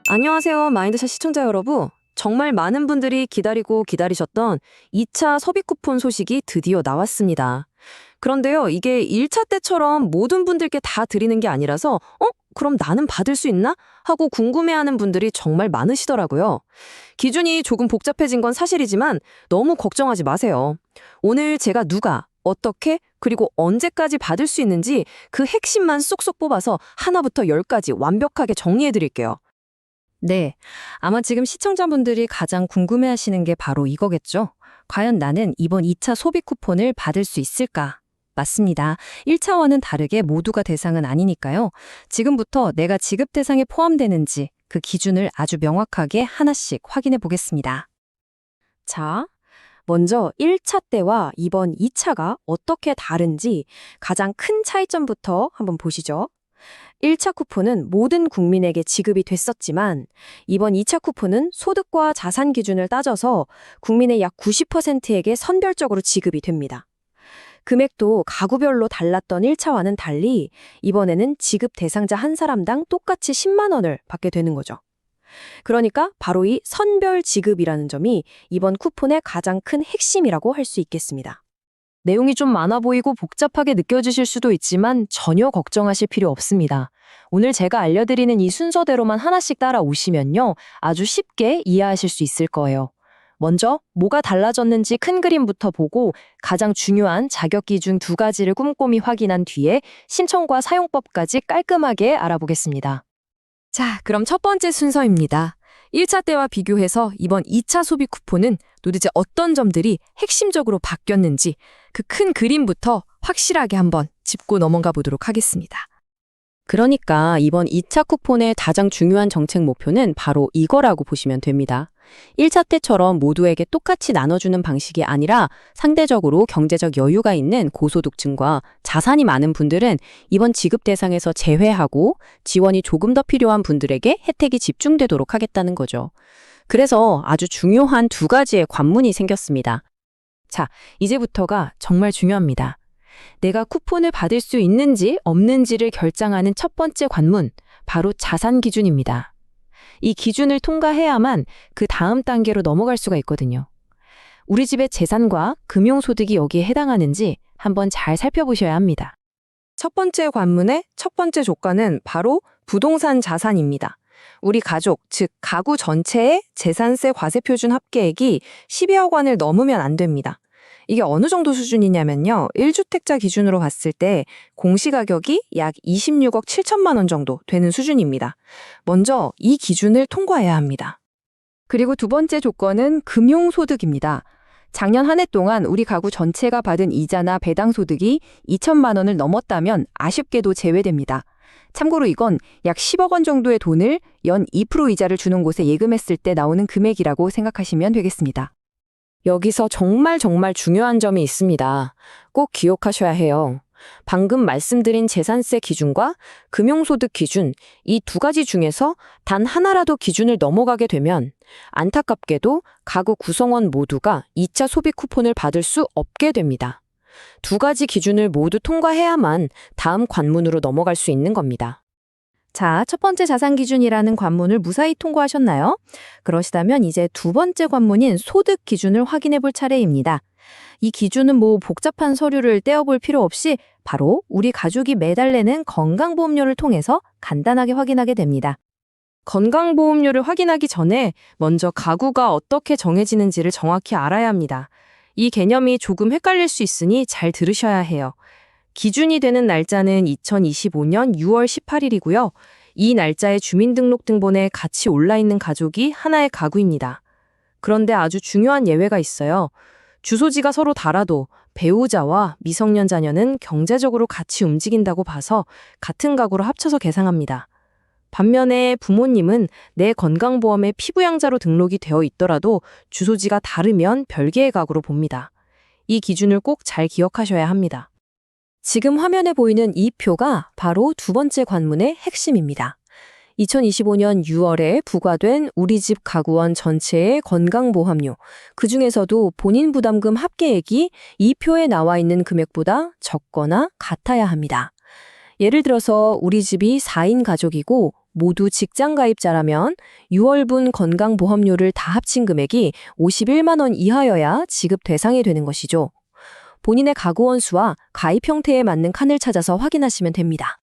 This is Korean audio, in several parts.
안녕하세요, 마인드샷 시청자 여러분. 정말 많은 분들이 기다리고 기다리셨던 2차 소비 쿠폰 소식이 드디어 나왔습니다. 그런데요, 이게 1차 때처럼 모든 분들께 다 드리는 게 아니라서 그럼 나는 받을 수 있나? 하고 궁금해하는 분들이 정말 많으시더라고요. 기준이 조금 복잡해진 건 사실이지만 너무 걱정하지 마세요. 오늘 제가 누가, 어떻게, 그리고 언제까지 받을 수 있는지 그 핵심만 쏙쏙 뽑아서 하나부터 열까지 완벽하게 정리해 드릴게요. 네, 아마 지금 시청자분들이 가장 궁금해하시는 게 바로 이거겠죠? 과연 나는 이번 2차 소비 쿠폰을 받을 수 있을까? 맞습니다. 1차와는 다르게 모두가 대상은 아니니까요. 지금부터 내가 지급 대상에 포함되는지 그 기준을 아주 명확하게 하나씩 확인해 보겠습니다. 자, 먼저 1차 때와 이번 2차가 어떻게 다른지 가장 큰 차이점부터 한번 보시죠. 1차 쿠폰은 모든 국민에게 지급이 됐었지만 이번 2차 쿠폰은 소득과 자산 기준을 따져서 국민의 약 90%에게 선별적으로 지급이 됩니다. 금액도 가구별로 달랐던 1차와는 달리 이번에는 지급 대상자 한 사람당 똑같이 10만 원을 받게 되는 거죠. 그러니까 바로 이 선별 지급이라는 점이 이번 쿠폰의 가장 큰 핵심이라고 할 수 있겠습니다. 내용이 좀 많아 보이고 복잡하게 느껴지실 수도 있지만 전혀 걱정하실 필요 없습니다. 오늘 제가 알려드리는 이 순서대로만 하나씩 따라오시면요, 아주 쉽게 이해하실 수 있을 거예요. 먼저 뭐가 달라졌는지 큰 그림부터 보고 가장 중요한 자격 기준 두 가지를 꼼꼼히 확인한 뒤에 신청과 사용법까지 깔끔하게 알아보겠습니다. 자, 그럼 첫 번째 순서입니다. 1차 때와 비교해서 이번 2차 소비 쿠폰은 도대체 어떤 점들이 핵심적으로 바뀌었는지 그 큰 그림부터 확실하게 한번 짚고 넘어가 보도록 하겠습니다. 그러니까 이번 2차 쿠폰의 가장 중요한 정책 목표는 바로 이거라고 보시면 됩니다. 1차 때처럼 모두에게 똑같이 나눠주는 방식이 아니라 상대적으로 경제적 여유가 있는 고소득층과 자산이 많은 분들은 이번 지급 대상에서 제외하고 지원이 조금 더 필요한 분들에게 혜택이 집중되도록 하겠다는 거죠. 그래서 아주 중요한 두 가지의 관문이 생겼습니다. 자, 이제부터가 정말 중요합니다. 내가 쿠폰을 받을 수 있는지 없는지를 결정하는 첫 번째 관문, 바로 자산 기준입니다. 이 기준을 통과해야만 그 다음 단계로 넘어갈 수가 있거든요. 우리 집의 재산과 금융소득이 여기에 해당하는지 한번 잘 살펴보셔야 합니다. 첫 번째 관문의 첫 번째 조건은 바로 부동산 자산입니다. 우리 가족, 즉 가구 전체의 재산세 과세표준 합계액이 12억 원을 넘으면 안 됩니다. 이게 어느 정도 수준이냐면요, 1주택자 기준으로 봤을 때 공시가격이 약 26억 7천만 원 정도 되는 수준입니다. 먼저 이 기준을 통과해야 합니다. 그리고 두 번째 조건은 금융소득입니다. 작년 한 해 동안 우리 가구 전체가 받은 이자나 배당소득이 2천만 원을 넘었다면 아쉽게도 제외됩니다. 참고로 이건 약 10억 원 정도의 돈을 연 2% 이자를 주는 곳에 예금했을 때 나오는 금액이라고 생각하시면 되겠습니다. 여기서 정말 중요한 점이 있습니다. 꼭 기억하셔야 해요. 방금 말씀드린 재산세 기준과 금융소득 기준, 이 두 가지 중에서 단 하나라도 기준을 넘어가게 되면 안타깝게도 가구 구성원 모두가 2차 소비 쿠폰을 받을 수 없게 됩니다. 두 가지 기준을 모두 통과해야만 다음 관문으로 넘어갈 수 있는 겁니다. 자, 첫 번째 자산 기준이라는 관문을 무사히 통과하셨나요? 그러시다면 이제 두 번째 관문인 소득 기준을 확인해 볼 차례입니다. 이 기준은 복잡한 서류를 떼어볼 필요 없이 바로 우리 가족이 매달 내는 건강보험료를 통해서 간단하게 확인하게 됩니다. 건강보험료를 확인하기 전에 먼저 가구가 어떻게 정해지는지를 정확히 알아야 합니다. 이 개념이 조금 헷갈릴 수 있으니 잘 들으셔야 해요. 기준이 되는 날짜는 2025년 6월 18일이고요. 이 날짜에 주민등록등본에 같이 올라있는 가족이 하나의 가구입니다. 그런데 아주 중요한 예외가 있어요. 주소지가 서로 달라도 배우자와 미성년 자녀는 경제적으로 같이 움직인다고 봐서 같은 가구로 합쳐서 계상합니다. 반면에 부모님은 내 건강보험에 피부양자로 등록이 되어 있더라도 주소지가 다르면 별개의 가구로 봅니다. 이 기준을 꼭 잘 기억하셔야 합니다. 지금 화면에 보이는 이 표가 바로 두 번째 관문의 핵심입니다. 2025년 6월에 부과된 우리 집 가구원 전체의 건강보험료, 그중에서도 본인 부담금 합계액이 이 표에 나와 있는 금액보다 적거나 같아야 합니다. 예를 들어서 우리 집이 4인 가족이고 모두 직장 가입자라면 6월분 건강보험료를 다 합친 금액이 51만 원 이하여야 지급 대상이 되는 것이죠. 본인의 가구 원수와 가입 형태에 맞는 칸을 찾아서 확인하시면 됩니다.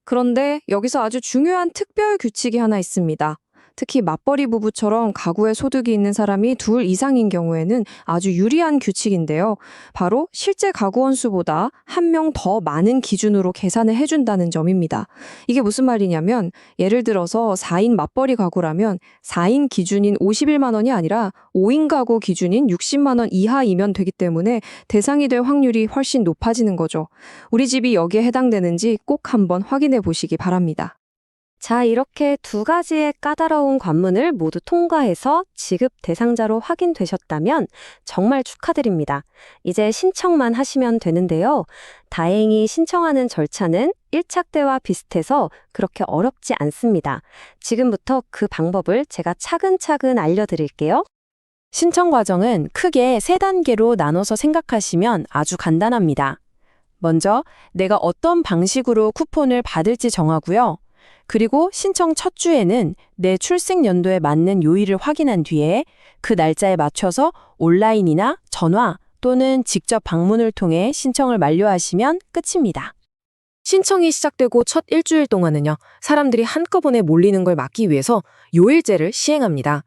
그런데 여기서 아주 중요한 특별 규칙이 하나 있습니다. 특히 맞벌이 부부처럼 가구에 소득이 있는 사람이 둘 이상인 경우에는 아주 유리한 규칙인데요. 바로 실제 가구 원수보다 한 명 더 많은 기준으로 계산을 해준다는 점입니다. 이게 무슨 말이냐면 예를 들어서 4인 맞벌이 가구라면 4인 기준인 51만 원이 아니라 5인 가구 기준인 60만 원 이하이면 되기 때문에 대상이 될 확률이 훨씬 높아지는 거죠. 우리 집이 여기에 해당되는지 꼭 한번 확인해 보시기 바랍니다. 자, 이렇게 두 가지의 까다로운 관문을 모두 통과해서 지급 대상자로 확인되셨다면 정말 축하드립니다. 이제 신청만 하시면 되는데요. 다행히 신청하는 절차는 1차 때와 비슷해서 그렇게 어렵지 않습니다. 지금부터 그 방법을 제가 차근차근 알려드릴게요. 신청 과정은 크게 3단계로 나눠서 생각하시면 아주 간단합니다. 먼저 내가 어떤 방식으로 쿠폰을 받을지 정하고요. 그리고 신청 첫 주에는 내 출생 연도에 맞는 요일을 확인한 뒤에 그 날짜에 맞춰서 온라인이나 전화 또는 직접 방문을 통해 신청을 만료하시면 끝입니다. 신청이 시작되고 첫 일주일 동안은요, 사람들이 한꺼번에 몰리는 걸 막기 위해서 요일제를 시행합니다.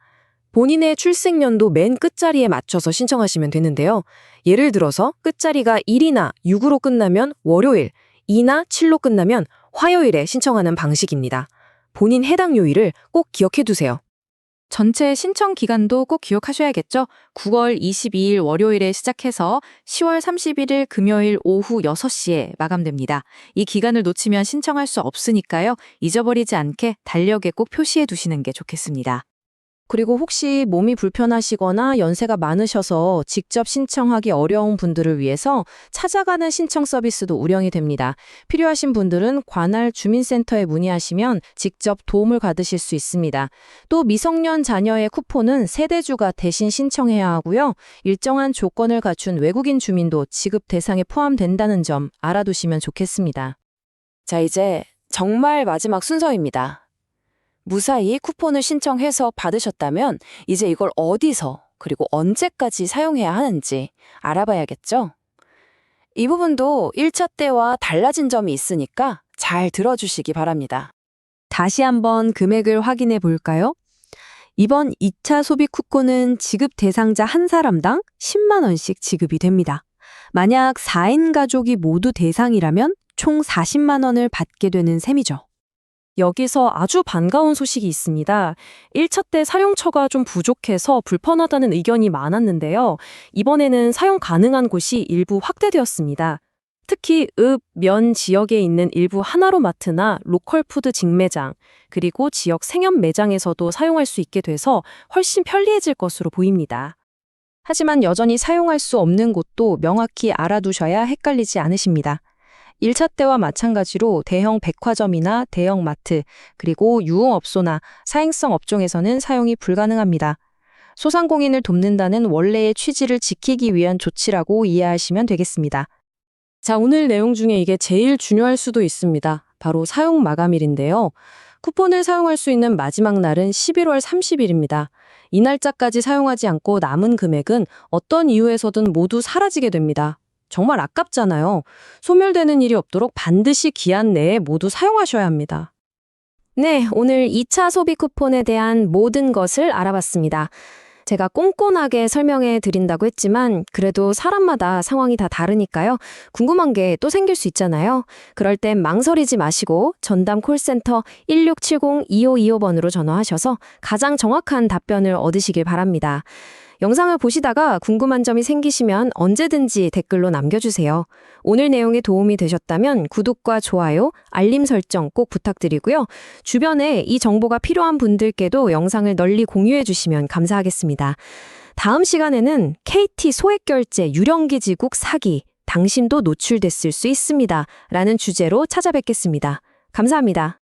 본인의 출생 연도 맨 끝자리에 맞춰서 신청하시면 되는데요. 예를 들어서 끝자리가 1이나 6으로 끝나면 월요일, 2나 7로 끝나면 화요일에 신청하는 방식입니다. 본인 해당 요일을 꼭 기억해 두세요. 전체 신청 기간도 꼭 기억하셔야겠죠? 9월 22일 월요일에 시작해서 10월 31일 금요일 오후 6시에 마감됩니다. 이 기간을 놓치면 신청할 수 없으니까요. 잊어버리지 않게 달력에 꼭 표시해 두시는 게 좋겠습니다. 그리고 혹시 몸이 불편하시거나 연세가 많으셔서 직접 신청하기 어려운 분들을 위해서 찾아가는 신청 서비스도 운영이 됩니다. 필요하신 분들은 관할 주민센터에 문의하시면 직접 도움을 받으실 수 있습니다. 또 미성년 자녀의 쿠폰은 세대주가 대신 신청해야 하고요. 일정한 조건을 갖춘 외국인 주민도 지급 대상에 포함된다는 점 알아두시면 좋겠습니다. 자, 이제 정말 마지막 순서입니다. 무사히 쿠폰을 신청해서 받으셨다면 이제 이걸 어디서 그리고 언제까지 사용해야 하는지 알아봐야겠죠? 이 부분도 1차 때와 달라진 점이 있으니까 잘 들어주시기 바랍니다. 다시 한번 금액을 확인해 볼까요? 이번 2차 소비 쿠폰은 지급 대상자 한 사람당 10만 원씩 지급이 됩니다. 만약 4인 가족이 모두 대상이라면 총 40만 원을 받게 되는 셈이죠. 여기서 아주 반가운 소식이 있습니다. 1차 때 사용처가 좀 부족해서 불편하다는 의견이 많았는데요. 이번에는 사용 가능한 곳이 일부 확대되었습니다. 특히 읍, 면 지역에 있는 일부 하나로마트나 로컬푸드 직매장, 그리고 지역 생협 매장에서도 사용할 수 있게 돼서 훨씬 편리해질 것으로 보입니다. 하지만 여전히 사용할 수 없는 곳도 명확히 알아두셔야 헷갈리지 않으십니다. 1차 때와 마찬가지로 대형 백화점이나 대형 마트, 그리고 유흥업소나 사행성 업종에서는 사용이 불가능합니다. 소상공인을 돕는다는 원래의 취지를 지키기 위한 조치라고 이해하시면 되겠습니다. 자, 오늘 내용 중에 이게 제일 중요할 수도 있습니다. 바로 사용 마감일인데요. 쿠폰을 사용할 수 있는 마지막 날은 11월 30일입니다. 이 날짜까지 사용하지 않고 남은 금액은 어떤 이유에서든 모두 사라지게 됩니다. 정말 아깝잖아요. 소멸되는 일이 없도록 반드시 기한 내에 모두 사용하셔야 합니다. 네, 오늘 2차 소비 쿠폰에 대한 모든 것을 알아봤습니다. 제가 꼼꼼하게 설명해 드린다고 했지만 그래도 사람마다 상황이 다 다르니까요. 궁금한 게 또 생길 수 있잖아요. 그럴 땐 망설이지 마시고 전담 콜센터 1670-2525번으로 전화하셔서 가장 정확한 답변을 얻으시길 바랍니다. 영상을 보시다가 궁금한 점이 생기시면 언제든지 댓글로 남겨주세요. 오늘 내용이 도움이 되셨다면 구독과 좋아요, 알림 설정 꼭 부탁드리고요. 주변에 이 정보가 필요한 분들께도 영상을 널리 공유해 주시면 감사하겠습니다. 다음 시간에는 KT 소액결제 유령기지국 사기, 당신도 노출됐을 수 있습니다. 라는 주제로 찾아뵙겠습니다. 감사합니다.